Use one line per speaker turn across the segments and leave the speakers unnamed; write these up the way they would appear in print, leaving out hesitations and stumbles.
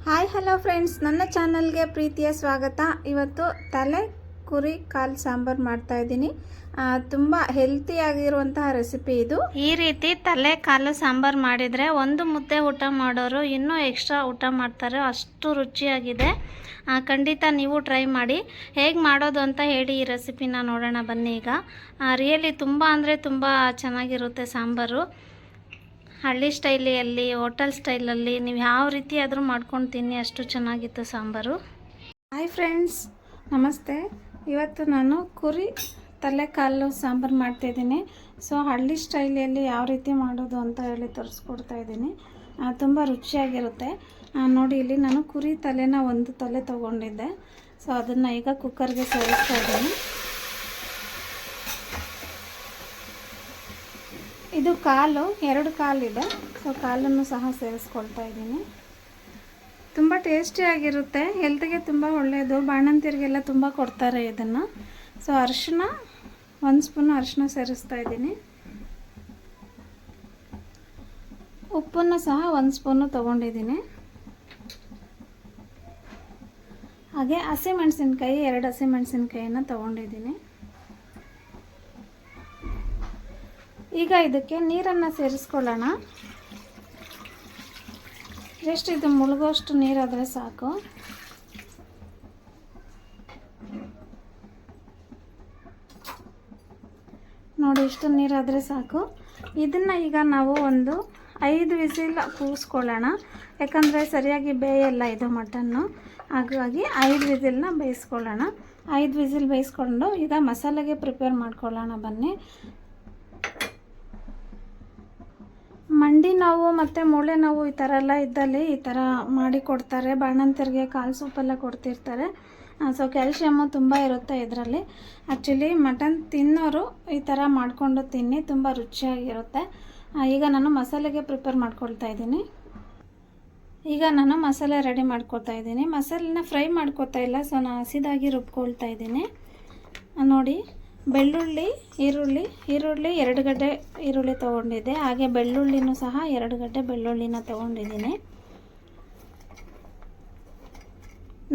Hi hello friends, ನನ್ನ ಚಾನಲ್ಗೆ ಪ್ರೀತಿಯ ಸ್ವಾಗತ. ಇವತ್ತು ತಲೆ ಕುರಿ ಕಾಲು ಸಾಂಬಾರು ಮಾಡ್ತಾಯಿದ್ದೀನಿ. ತುಂಬ ಹೆಲ್ತಿಯಾಗಿರುವಂತಹ ರೆಸಿಪಿ ಇದು.
ಈ ರೀತಿ ತಲೆ ಕಾಲು ಸಾಂಬಾರು ಮಾಡಿದರೆ ಒಂದು ಮುದ್ದೆ ಊಟ ಮಾಡೋರು ಇನ್ನೂ ಎಕ್ಸ್ಟ್ರಾ ಊಟ ಮಾಡ್ತಾರೆ, ಅಷ್ಟು ರುಚಿಯಾಗಿದೆ. ಖಂಡಿತ ನೀವು ಟ್ರೈ ಮಾಡಿ. ಹೇಗೆ ಮಾಡೋದು ಅಂತ ಹೇಳಿ ಈ ರೆಸಿಪಿನ ನೋಡೋಣ ಬನ್ನಿ. ಈಗ ರಿಯಲಿ ತುಂಬ ಅಂದರೆ ತುಂಬ ಚೆನ್ನಾಗಿರುತ್ತೆ ಸಾಂಬಾರು. ಹಳ್ಳಿ ಸ್ಟೈಲಿಯಲ್ಲಿ, ಹೋಟೆಲ್ ಸ್ಟೈಲಲ್ಲಿ ನೀವು ಯಾವ ರೀತಿ ಆದರೂ ಮಾಡ್ಕೊಂಡು ತಿನ್ನಿ, ಅಷ್ಟು ಚೆನ್ನಾಗಿತ್ತು ಸಾಂಬಾರು.
ಹಾಯ್ ಫ್ರೆಂಡ್ಸ್, ನಮಸ್ತೆ. ಇವತ್ತು ನಾನು ಕುರಿ ತಲೆ ಕಾಲು ಸಾಂಬಾರು ಮಾಡ್ತಾಯಿದ್ದೀನಿ. ಸೊ ಹಳ್ಳಿ ಸ್ಟೈಲಿಯಲ್ಲಿ ಯಾವ ರೀತಿ ಮಾಡೋದು ಅಂತ ಹೇಳಿ ತೋರಿಸ್ಕೊಡ್ತಾ ಇದ್ದೀನಿ. ತುಂಬ ರುಚಿಯಾಗಿರುತ್ತೆ. ನೋಡಿ, ಇಲ್ಲಿ ನಾನು ಕುರಿ ತಲೆನ ಒಂದು ತಲೆ ತೊಗೊಂಡಿದ್ದೆ. ಸೊ ಅದನ್ನು ಈಗ ಕುಕ್ಕರ್ಗೆ ಸೇರಿಸ್ತಾ ಇದ್ದೀನಿ. ಇದು ಕಾಲು, 2 ಕಾಲಿದೆ. ಸೊ ಕಾಲನ್ನು ಸಹ ಸೇರಿಸ್ಕೊಳ್ತಾ ಇದ್ದೀನಿ. ತುಂಬ ಟೇಸ್ಟಿಯಾಗಿರುತ್ತೆ, ಹೆಲ್ತ್ಗೆ ತುಂಬ ಒಳ್ಳೆಯದು. ಬಾಣಂತಿಯರಿಗೆಲ್ಲ ತುಂಬ ಕೊಡ್ತಾರೆ ಇದನ್ನು. ಸೊ ಅರಿಶಿನ 1 ಸ್ಪೂನು ಅರಿಶಿನ ಸೇರಿಸ್ತಾ ಇದ್ದೀನಿ. ಉಪ್ಪನ್ನು ಸಹ 1 ಸ್ಪೂನು ತೊಗೊಂಡಿದ್ದೀನಿ. ಹಾಗೆ ಹಸಿಮೆಣಸಿನ್ಕಾಯಿ 2 ಹಸಿಮೆಣಸಿನ್ಕಾಯಿನ ತೊಗೊಂಡಿದ್ದೀನಿ. ಈಗ ಇದಕ್ಕೆ ನೀರನ್ನು ಸೇರಿಸ್ಕೊಳ್ಳೋಣ. ಜಸ್ಟ್ ಇದು ಮುಳುಗೋಷ್ಟು ನೀರಾದರೆ ಸಾಕು. ನೋಡಿ, ಇಷ್ಟು ನೀರಾದರೆ ಸಾಕು. ಇದನ್ನು ಈಗ ನಾವು ಒಂದು 5 ವಿಸಿಲ್ ಕೂಗಿಸ್ಕೊಳ್ಳೋಣ. ಯಾಕಂದರೆ ಸರಿಯಾಗಿ ಬೇಯಲ್ಲ ಇದು ಮಟನ್ನು. ಹಾಗಾಗಿ 5 ವಿಸಿಲ್ನ ಬೇಯಿಸ್ಕೊಳ್ಳೋಣ. 5 ವಿಸಿಲ್ ಬೇಯಿಸ್ಕೊಂಡು ಈಗ ಮಸಾಲೆಗೆ ಪ್ರಿಪೇರ್ ಮಾಡ್ಕೊಳ್ಳೋಣ ಬನ್ನಿ. ಮಂಡಿ ನೋವು ಮತ್ತು ಮೂಳೆ ನೋವು ಈ ಥರ ಎಲ್ಲ ಇದ್ದಲ್ಲಿ ಈ ಥರ ಮಾಡಿ ಕೊಡ್ತಾರೆ. ಬಾಣಂತಿಯರಿಗೆ ಕಾಲು ಸೂಪೆಲ್ಲ ಕೊಡ್ತಿರ್ತಾರೆ. ಸೊ ಕ್ಯಾಲ್ಶಿಯಮ್ಮು ತುಂಬ ಇರುತ್ತೆ ಇದರಲ್ಲಿ. ಆ್ಯಕ್ಚುಲಿ ಮಟನ್ ತಿನ್ನೋರು ಈ ಥರ ಮಾಡಿಕೊಂಡು ತಿನ್ನಿ, ತುಂಬ ರುಚಿಯಾಗಿರುತ್ತೆ. ಈಗ ನಾನು ಮಸಾಲೆಗೆ ಪ್ರಿಪೇರ್ ಮಾಡ್ಕೊಳ್ತಾ ಇದ್ದೀನಿ. ಈಗ ನಾನು ಮಸಾಲೆ ರೆಡಿ ಮಾಡ್ಕೊಳ್ತಾ ಇದ್ದೀನಿ. ಮಸಾಲೆನ ಫ್ರೈ ಮಾಡ್ಕೊತಾ ಇಲ್ಲ, ಸೊ ನಾನು ಹಸಿದಾಗಿ ರುಬ್ಕೊಳ್ತಾ ಇದ್ದೀನಿ. ನೋಡಿ, ಬೆಳ್ಳುಳ್ಳಿ, ಈರುಳ್ಳಿ 2 ಗಡ್ಡೆ ಈರುಳ್ಳಿ ತೊಗೊಂಡಿದ್ದೆ. ಹಾಗೆ ಬೆಳ್ಳುಳ್ಳಿನೂ ಸಹ 2 ಗಡ್ಡೆ ಬೆಳ್ಳುಳ್ಳಿನ ತೊಗೊಂಡಿದ್ದೀನಿ.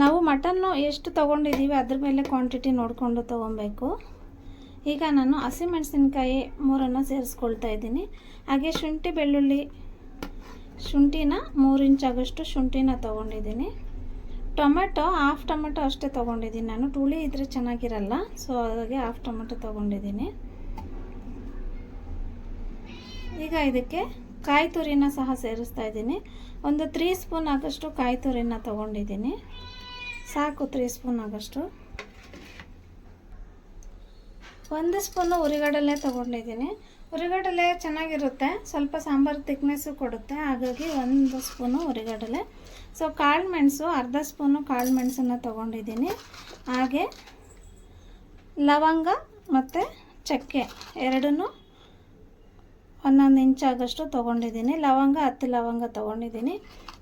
ನಾವು ಮಟನ್ನು ಎಷ್ಟು ತೊಗೊಂಡಿದ್ದೀವಿ ಅದ್ರ ಮೇಲೆ ಕ್ವಾಂಟಿಟಿ ನೋಡಿಕೊಂಡು ತೊಗೊಬೇಕು. ಈಗ ನಾನು ಹಸಿಮೆಣಸಿನ್ಕಾಯಿ 3 ಸೇರಿಸ್ಕೊಳ್ತಾ ಇದ್ದೀನಿ. ಹಾಗೆ ಶುಂಠಿ ಬೆಳ್ಳುಳ್ಳಿ, ಶುಂಠಿನ 3 ಇಂಚ್ ಆಗೋಷ್ಟು ಶುಂಠಿನ ತೊಗೊಂಡಿದ್ದೀನಿ. ಟೊಮೆಟೊ 1/2 ಟೊಮೆಟೊ ಅಷ್ಟೇ ತೊಗೊಂಡಿದ್ದೀನಿ ನಾನು. ಹುಳಿ ಇದ್ದರೆ ಚೆನ್ನಾಗಿರಲ್ಲ, ಸೊ ಹಾಗಾಗಿ 1/2 ಟೊಮೆಟೊ ತೊಗೊಂಡಿದ್ದೀನಿ. ಈಗ ಇದಕ್ಕೆ ಕಾಯಿ ತುರಿನ ಸಹ ಸೇರಿಸ್ತಾ ಇದ್ದೀನಿ. ಒಂದು 3 ಸ್ಪೂನ್ ಆಗೋಷ್ಟು ಕಾಯಿ ತುರಿನ ತೊಗೊಂಡಿದ್ದೀನಿ. ಸಾಕು, 3 ಸ್ಪೂನ್ ಆಗೋಷ್ಟು. 1 ಸ್ಪೂನು ಹುರಿಗಡಲೆ ತೊಗೊಂಡಿದ್ದೀನಿ. ಹುರಿಗಡಲೆ ಚೆನ್ನಾಗಿರುತ್ತೆ, ಸ್ವಲ್ಪ ಸಾಂಬಾರು ತಿಕ್ನೆಸ್ಸು ಕೊಡುತ್ತೆ. ಹಾಗಾಗಿ 1 ಸ್ಪೂನು ಹುರಿಗಡಲೆ. ಸೊ ಕಾಳು ಮೆಣಸು 1/2 ಸ್ಪೂನು ಕಾಳು ಮೆಣಸನ್ನು ತೊಗೊಂಡಿದ್ದೀನಿ. ಹಾಗೆ ಲವಂಗ ಮತ್ತು ಚಕ್ಕೆ 2 1 ಇಂಚ್ ಆಗೋಷ್ಟು ತೊಗೊಂಡಿದ್ದೀನಿ. ಲವಂಗ 10 ಲವಂಗ ತೊಗೊಂಡಿದ್ದೀನಿ.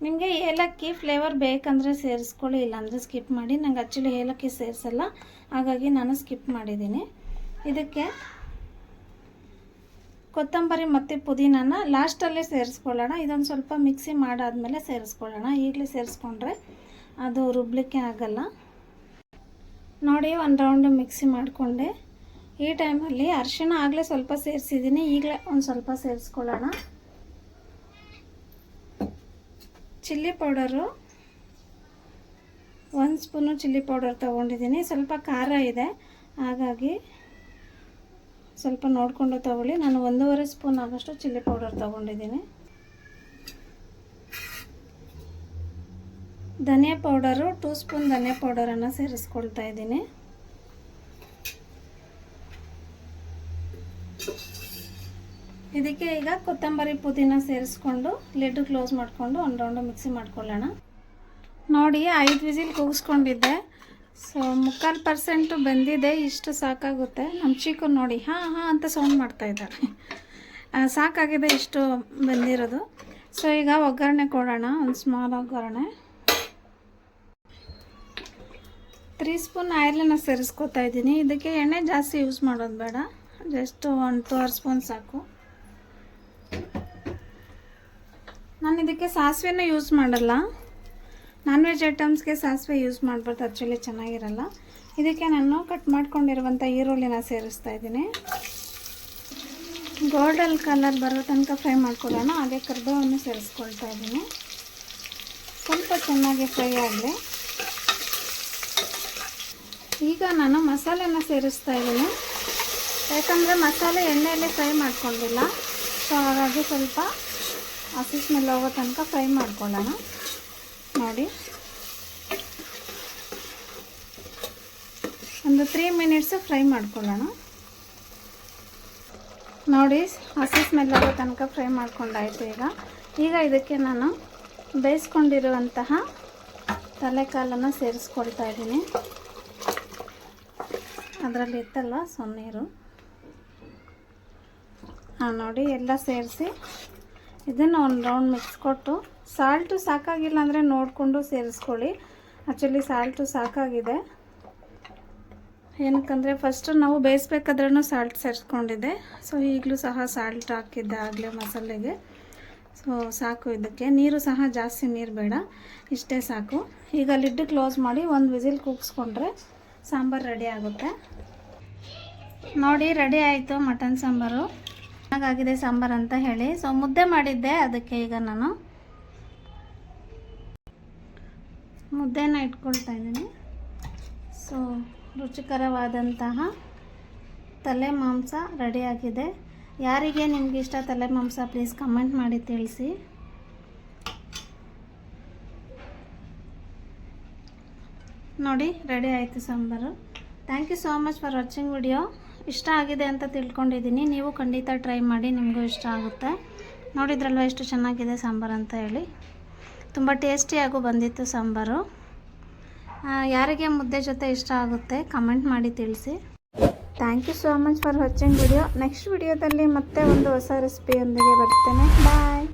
ನಿಮಗೆ ಏಲಕ್ಕಿ ಫ್ಲೇವರ್ ಬೇಕಂದರೆ ಸೇರಿಸ್ಕೊಳ್ಳಿ, ಇಲ್ಲಾಂದರೆ ಸ್ಕಿಪ್ ಮಾಡಿ. ನಂಗೆ ಆ್ಯಕ್ಚುಲಿ ಏಲಕ್ಕಿ ಸೇರಿಸಲ್ಲ, ಹಾಗಾಗಿ ನಾನು ಸ್ಕಿಪ್ ಮಾಡಿದ್ದೀನಿ. ಇದಕ್ಕೆ ಕೊತ್ತಂಬರಿ ಮತ್ತು ಪುದೀನನ ಲಾಸ್ಟಲ್ಲೇ ಸೇರಿಸ್ಕೊಳ್ಳೋಣ. ಇದೊಂದು ಸ್ವಲ್ಪ ಮಿಕ್ಸಿ ಮಾಡಾದಮೇಲೆ ಸೇರಿಸ್ಕೊಳ್ಳೋಣ. ಈಗಲೇ ಸೇರಿಸ್ಕೊಂಡ್ರೆ ಅದು ರುಬ್ಲಿಕ್ಕೆ ಆಗಲ್ಲ. ನೋಡಿ, 1 ರೌಂಡು ಮಿಕ್ಸಿ ಮಾಡಿಕೊಂಡೆ. ಈ ಟೈಮಲ್ಲಿ ಅರಿಶಿಣ ಆಗಲೇ ಸ್ವಲ್ಪ ಸೇರಿಸಿದ್ದೀನಿ, ಈಗಲೇ ಒಂದು ಸ್ವಲ್ಪ ಸೇರಿಸ್ಕೊಳ್ಳೋಣ. Chilli powder 1 spoon chilli powder ತೊಗೊಂಡಿದ್ದೀನಿ. ಸ್ವಲ್ಪ ಖಾರ ಇದೆ, ಹಾಗಾಗಿ ಸ್ವಲ್ಪ ನೋಡಿಕೊಂಡು ತೊಗೊಳ್ಳಿ. ನಾನು 1.5 ಸ್ಪೂನ್ ಆಗೋಷ್ಟು ಚಿಲ್ಲಿ ಪೌಡರ್ ತೊಗೊಂಡಿದ್ದೀನಿ. ಧನಿಯಾ ಪೌಡರು 2 ಸ್ಪೂನ್ ಧನಿಯಾ ಪೌಡರನ್ನು ಸೇರಿಸ್ಕೊಳ್ತಾ ಇದ್ದೀನಿ. ಇದಕ್ಕೆ ಈಗ ಕೊತ್ತಂಬರಿ ಪುದೀನ ಸೇರಿಸ್ಕೊಂಡು ಲಿಡ್ ಕ್ಲೋಸ್ ಮಾಡಿಕೊಂಡು 1 ರೌಂಡು ಮಿಕ್ಸಿ ಮಾಡ್ಕೊಳ್ಳೋಣ. ನೋಡಿ, 5 ವಿಸಿಲ್ ಕೂಗಿಸ್ಕೊಂಡಿದ್ದೆ. ಸೊ 3/4% ಬೆಂದಿದೆ. ಇಷ್ಟು ಸಾಕಾಗುತ್ತೆ. ನಮ್ಮ ಚಿಕ್ಕು ನೋಡಿ ಹಾಂ ಅಂತ ಸೌಂಡ್ ಮಾಡ್ತಾಯಿದ್ದಾರೆ. ಸಾಕಾಗಿದೆ ಇಷ್ಟು ಬೆಂದಿರೋದು. ಸೊ ಈಗ ಒಗ್ಗರಣೆ ಕೊಡೋಣ. ಒಂದು ಸ್ಮಾಲ್ ಒಗ್ಗರಣೆ. 3 ಸ್ಪೂನ್ ಆಯಿಲನ್ನು ಸೇರಿಸ್ಕೊತಾ ಇದ್ದೀನಿ. ಇದಕ್ಕೆ ಎಣ್ಣೆ ಜಾಸ್ತಿ ಯೂಸ್ ಮಾಡೋದು ಬೇಡ, ಜಸ್ಟ್ 1-2 ಸ್ಪೂನ್ ಸಾಕು. ನಾನು ಇದಕ್ಕೆ ಸಾಸಿವೆನೂ ಯೂಸ್ ಮಾಡಲ್ಲ. ನಾನ್ ವೆಜ್ ಐಟಮ್ಸ್ಗೆ ಸಾಸಿವೆ ಯೂಸ್ ಮಾಡಬಾರ್ದು, ಆ್ಯಕ್ಚುಲಿ ಚೆನ್ನಾಗಿರಲ್ಲ. ಇದಕ್ಕೆ ನಾನು ಕಟ್ ಮಾಡ್ಕೊಂಡಿರುವಂಥ ಈರುಳ್ಳಿನ ಸೇರಿಸ್ತಾ ಇದ್ದೀನಿ. ಗೋಲ್ಡನ್ ಕಲರ್ ಬರೋ ತನಕ ಫ್ರೈ ಮಾಡ್ಕೊಳ್ಳೋಣ. ಹಾಗೆ ಕರಿಬೇವನ್ನು ಸೇರಿಸ್ಕೊಳ್ತಾ ಇದ್ದೀನಿ. ಸ್ವಲ್ಪ ಚೆನ್ನಾಗಿ ಫ್ರೈ ಆಗಲಿ. ಈಗ ನಾನು ಮಸಾಲೆನ ಸೇರಿಸ್ತಾ ಇದ್ದೀನಿ. ಯಾಕಂದರೆ ಮಸಾಲೆ ಎಣ್ಣೆಯಲ್ಲಿ ಫ್ರೈ ಮಾಡ್ಕೊಂಡಿಲ್ಲ, ಸೊ ಹಾಗಾಗಿ ಸ್ವಲ್ಪ ಹಸಿ ಸ್ಮೆಲ್ ಹೋಗೋ ತನಕ ಫ್ರೈ ಮಾಡ್ಕೊಳ್ಳೋಣ. ನೋಡಿ, ಒಂದು 3 ಮಿನಿಟ್ಸ್ ಫ್ರೈ ಮಾಡ್ಕೊಳ್ಳೋಣ. ನೋಡಿ, ಹಸಿ ಸ್ಮೆಲ್ ಹೋಗೋ ತನಕ ಫ್ರೈ ಮಾಡ್ಕೊಂಡಾಯಿತು. ಈಗ ಇದಕ್ಕೆ ನಾನು ಬೇಯಿಸ್ಕೊಂಡಿರುವಂತಹ ತಲೆಕಾಲನ್ನು ಸೇರಿಸ್ಕೊಳ್ತಾ ಇದ್ದೀನಿ. ಅದರಲ್ಲಿ ಇತ್ತಲ್ಲ ನೀರು, ನೋಡಿ ಎಲ್ಲ ಸೇರಿಸಿ ಇದನ್ನು ಒಂದು ರೌಂಡ್ ಮಿಕ್ಸ್ ಕೊಟ್ಟು, ಸಾಲ್ಟು ಸಾಕಾಗಿಲ್ಲ ಅಂದರೆ ನೋಡಿಕೊಂಡು ಸೇರಿಸ್ಕೊಳ್ಳಿ. ಆ್ಯಕ್ಚುಲಿ ಸಾಲ್ಟು ಸಾಕಾಗಿದೆ. ಏನಕ್ಕಂದರೆ ಫಸ್ಟು ನಾವು ಬೇಯಿಸ್ಬೇಕಾದ್ರೂ ಸಾಲ್ಟ್ ಸೇರಿಸ್ಕೊಂಡಿದ್ದೆ. ಸೊ ಈಗಲೂ ಸಹ ಸಾಲ್ಟ್ ಹಾಕಿದ್ದೆ ಆಗಲೇ ಮಸಾಲೆಗೆ. ಸೊ ಸಾಕು. ಇದಕ್ಕೆ ನೀರು ಸಹ ಜಾಸ್ತಿ ನೀರು ಬೇಡ, ಇಷ್ಟೇ ಸಾಕು. ಈಗ ಲಿಡ್ ಕ್ಲೋಸ್ ಮಾಡಿ ಒಂದು ವಿಸಿಲ್ ಕೂಗಿಸ್ಕೊಂಡ್ರೆ ಸಾಂಬಾರು ರೆಡಿ ಆಗುತ್ತೆ. ನೋಡಿ, ರೆಡಿ ಆಯಿತು ಮಟನ್ ಸಾಂಬಾರು. ಚೆನ್ನಾಗಾಗಿದೆ ಸಾಂಬಾರು ಅಂತ ಹೇಳಿ. ಸೊ ಮುದ್ದೆ ಮಾಡಿದ್ದೆ, ಅದಕ್ಕೆ ಈಗ ನಾನು ಮುದ್ದೆನ ಇಟ್ಕೊಳ್ತಾ ಇದ್ದೀನಿ. ಸೊ ರುಚಿಕರವಾದಂತಹ ತಲೆ ಮಾಂಸ ರೆಡಿಯಾಗಿದೆ. ಯಾರಿಗೆ ನಿಮ್ಗೆ ಇಷ್ಟ ತಲೆ ಮಾಂಸ, ಪ್ಲೀಸ್ ಕಮೆಂಟ್ ಮಾಡಿ ತಿಳಿಸಿ. ನೋಡಿ, ರೆಡಿ ಆಯಿತು sambar. Thank you so much for watching video. ಇಷ್ಟ ಆಗಿದೆ ಅಂತ ತಿಳ್ಕೊಂಡಿದ್ದೀನಿ. ನೀವು ಖಂಡಿತ ಟ್ರೈ ಮಾಡಿ, ನಿಮಗೂ ಇಷ್ಟ ಆಗುತ್ತೆ. ನೋಡಿದ್ರಲ್ವ ಎಷ್ಟು ಚೆನ್ನಾಗಿದೆ ಸಾಂಬಾರು ಅಂತ ಹೇಳಿ. ತುಂಬ ಟೇಸ್ಟಿಯಾಗೂ ಬಂದಿತ್ತು ಸಾಂಬಾರು. ಯಾರಿಗೆ ಮುದ್ದೆ ಜೊತೆ ಇಷ್ಟ ಆಗುತ್ತೆ ಕಮೆಂಟ್ ಮಾಡಿ ತಿಳಿಸಿ. Thank you so much for watching video. Next ವಿಡಿಯೋದಲ್ಲಿ ಮತ್ತೆ ಒಂದು ಹೊಸ ರೆಸಿಪಿಯೊಂದಿಗೆ ಬರ್ತೇನೆ. ಬಾಯ್.